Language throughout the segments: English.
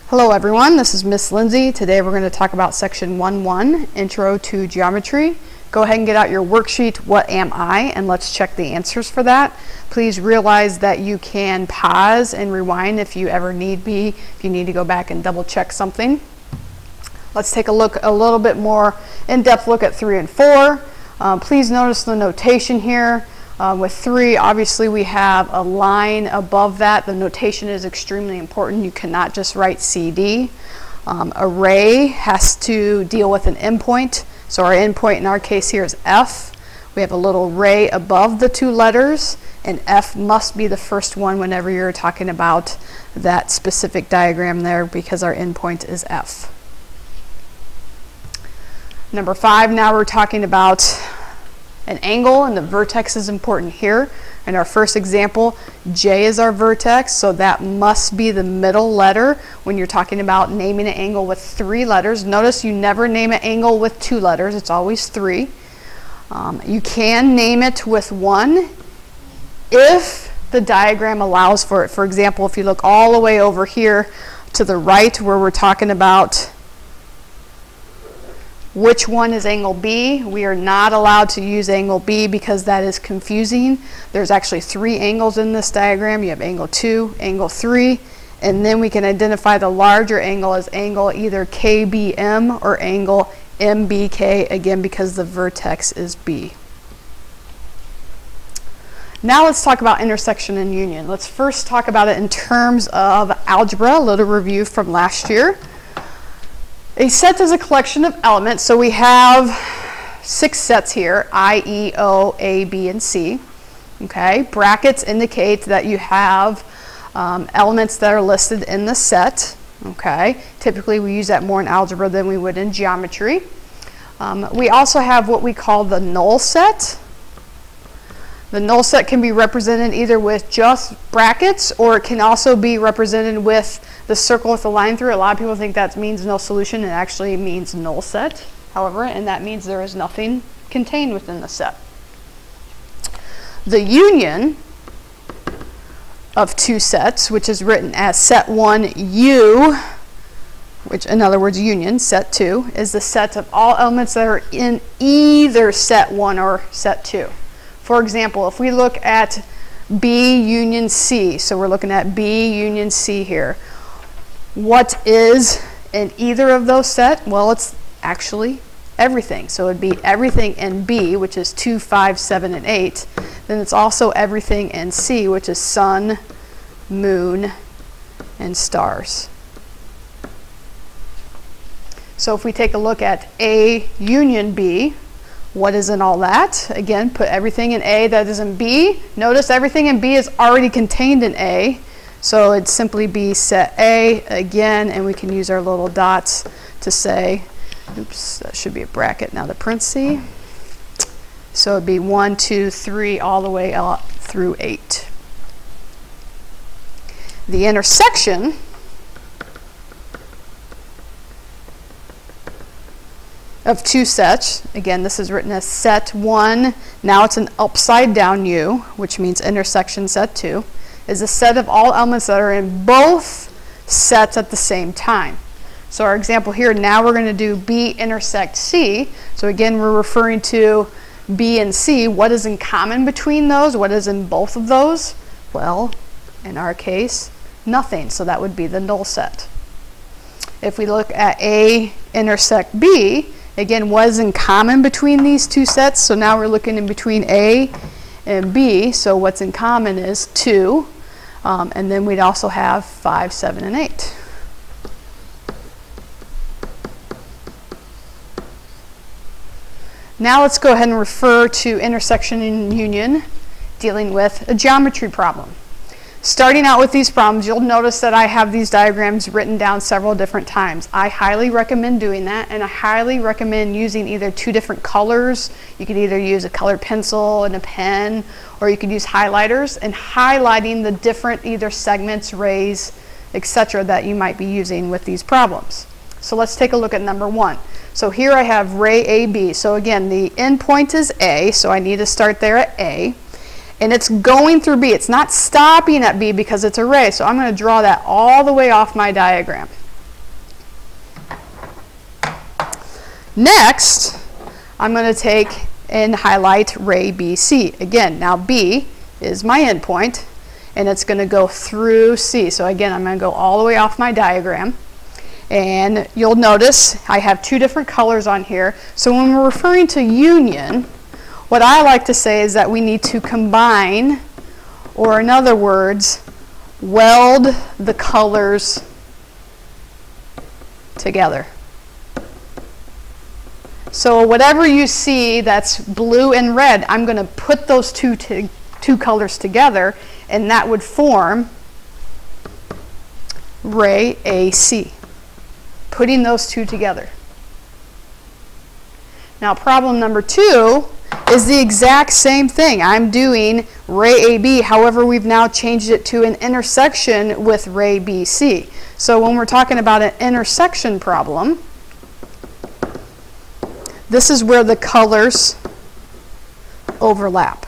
Hello everyone, this is Miss Lindsay. Today we're going to talk about section 1.1, Intro to Geometry. Go ahead and get out your worksheet, What Am I? And let's check the answers for that. Please realize that you can pause and rewind if you ever need be, if you need to go back and double check something. Let's take a look, a little bit more in-depth look at 3 and 4. Please notice the notation here. With 3, obviously we have a line above that. The notation is extremely important. You cannot just write CD. Array has to deal with an endpoint. So our endpoint in our case here is F. We have a little ray above the 2 letters, and F must be the first one whenever you're talking about that specific diagram there because our endpoint is F. Number 5, now we're talking about an angle, and the vertex is important here. In our first example, J is our vertex, so that must be the middle letter when you're talking about naming an angle with 3 letters. Notice you never name an angle with 2 letters, it's always 3. You can name it with 1 if the diagram allows for it. For example, if you look all the way over here to the right where we're talking about which one is angle B, we are not allowed to use angle B because that is confusing. There's actually 3 angles in this diagram. You have angle 2, angle 3, and then we can identify the larger angle as angle either KBM or angle MBK, again because the vertex is B. Now let's talk about intersection and union. Let's first talk about it in terms of algebra, a little review from last year. A set is a collection of elements, so we have 6 sets here, I, E, O, A, B, and C. Okay, brackets indicate that you have elements that are listed in the set. Okay, typically we use that more in algebra than we would in geometry. We also have what we call the null set. The null set can be represented either with just brackets, or it can also be represented with the circle with the line through it. A lot of people think that means no solution. It actually means null set, however, and that means there is nothing contained within the set. The union of 2 sets, which is written as set 1 U, which in other words union, set 2, is the set of all elements that are in either set 1 or set 2. For example, if we look at B union C, so we're looking at B union C here. What is in either of those sets? Well, it's actually everything. So it would be everything in B, which is 2, 5, 7, and 8. Then it's also everything in C, which is sun, moon, and stars. So if we take a look at A union B, what is in all that? Again, put everything in A that is in B. Notice everything in B is already contained in A. So it'd simply be set A again, and we can use our little dots to say, oops, that should be a bracket, now the parenthesis. So it'd be 1, 2, 3, all the way up through 8. The intersection of 2 sets, again this is written as set 1, now it's an upside down U, which means intersection set 2, is a set of all elements that are in both sets at the same time. So our example here, now we're going to do B intersect C. So again, we're referring to B and C. What is in common between those? What is in both of those? Well, in our case, nothing. So that would be the null set. If we look at A intersect B, again, what is in common between these 2 sets? So now we're looking in between A and B. So what's in common is 2. And then we'd also have 5, 7, and 8. Now let's go ahead and refer to intersection and union, dealing with a geometry problem. Starting out with these problems, you'll notice that I have these diagrams written down several different times. I highly recommend doing that, and I highly recommend using either 2 different colors. You could either use a colored pencil and a pen, or you could use highlighters, and highlighting the different either segments, rays, etc. that you might be using with these problems. So let's take a look at number 1. So here I have ray AB. So again, the endpoint is A, so I need to start there at A. And it's going through B. It's not stopping at B because it's a ray. So I'm going to draw that all the way off my diagram. Next, I'm going to take and highlight ray BC. Again, now B is my endpoint, and it's going to go through C. So again, I'm going to go all the way off my diagram. And you'll notice I have two different colors on here. So when we're referring to union, what I like to say is that we need to combine, or in other words, weld the colors together. So whatever you see that's blue and red, I'm going to put those two colors together, and that would form ray AC. Putting those two together. Now problem number 2 is the exact same thing. I'm doing ray AB, however we've now changed it to an intersection with ray BC. So when we're talking about an intersection problem, this is where the colors overlap.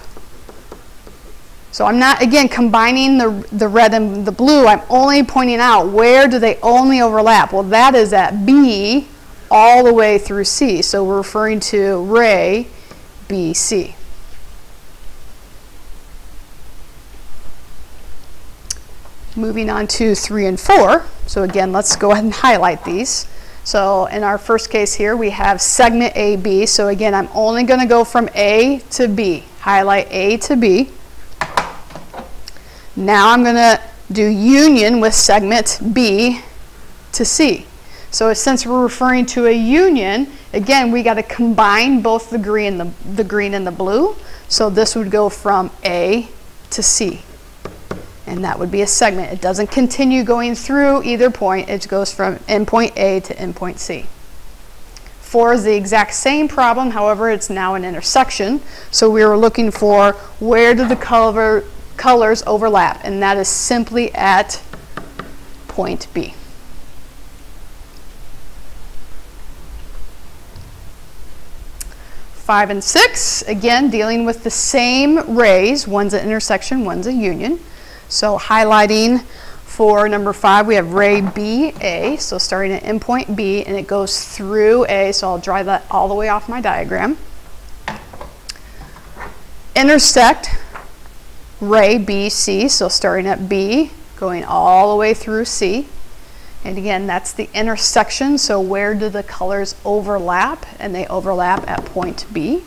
So I'm not, again, combining the red and the blue. I'm only pointing out where do they only overlap. Well, that is at B all the way through C. So we're referring to ray BC. Moving on to 3 and 4. So again, let's go ahead and highlight these. So in our first case here, we have segment AB. So again, I'm only going to go from A to B. Highlight A to B. Now I'm going to do union with segment B to C. So since we're referring to a union, again, we got to combine both the green and the blue. So this would go from A to C. And that would be a segment. It doesn't continue going through either point. It goes from endpoint A to endpoint C. 4 is the exact same problem. However, it's now an intersection. So we were looking for where do the colors overlap, and that is simply at point B. Five and 6, again, dealing with the same rays. One's an intersection, one's a union. So highlighting for number 5, we have ray BA. So starting at endpoint B, and it goes through A. So I'll draw that all the way off my diagram. Intersect ray BC. So starting at B, going all the way through C. And again, that's the intersection. So where do the colors overlap? And they overlap at point B.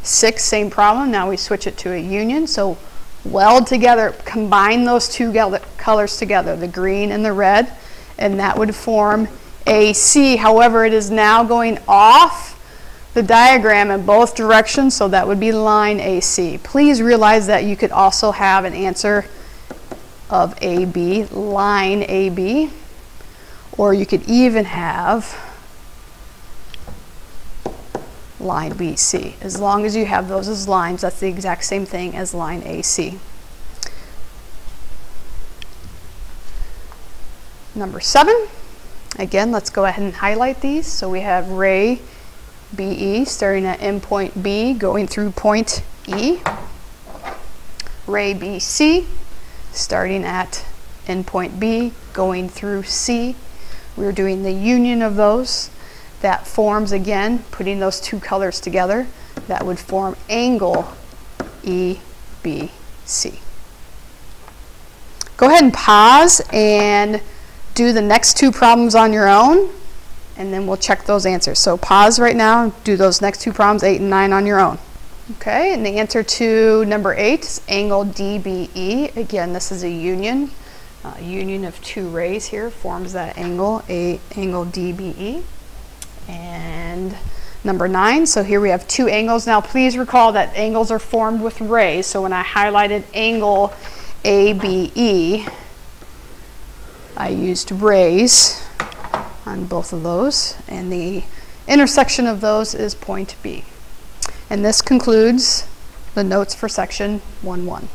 6, same problem. Now we switch it to a union. So weld together, combine those two colors together, the green and the red, and that would form AC. However, it is now going off the diagram in both directions, so that would be line AC. Please realize that you could also have an answer of AB, line AB, or you could even have line BC. As long as you have those as lines, that's the exact same thing as line AC. Number 7, again, let's go ahead and highlight these. So we have ray BE starting at endpoint B going through point E. Ray BC starting at endpoint B going through C. We're doing the union of those. That forms, again, putting those two colors together, that would form angle EBC. Go ahead and pause and do the next 2 problems on your own, and then we'll check those answers. So pause right now and do those next 2 problems, 8 and 9, on your own. Okay, and the answer to number 8 is angle DBE. Again, this is a union. Union of 2 rays here forms that angle, angle DBE. And number 9, so here we have 2 angles. Now please recall that angles are formed with rays. So when I highlighted angle ABE, I used rays on both of those, and the intersection of those is point B. And this concludes the notes for section 1-1.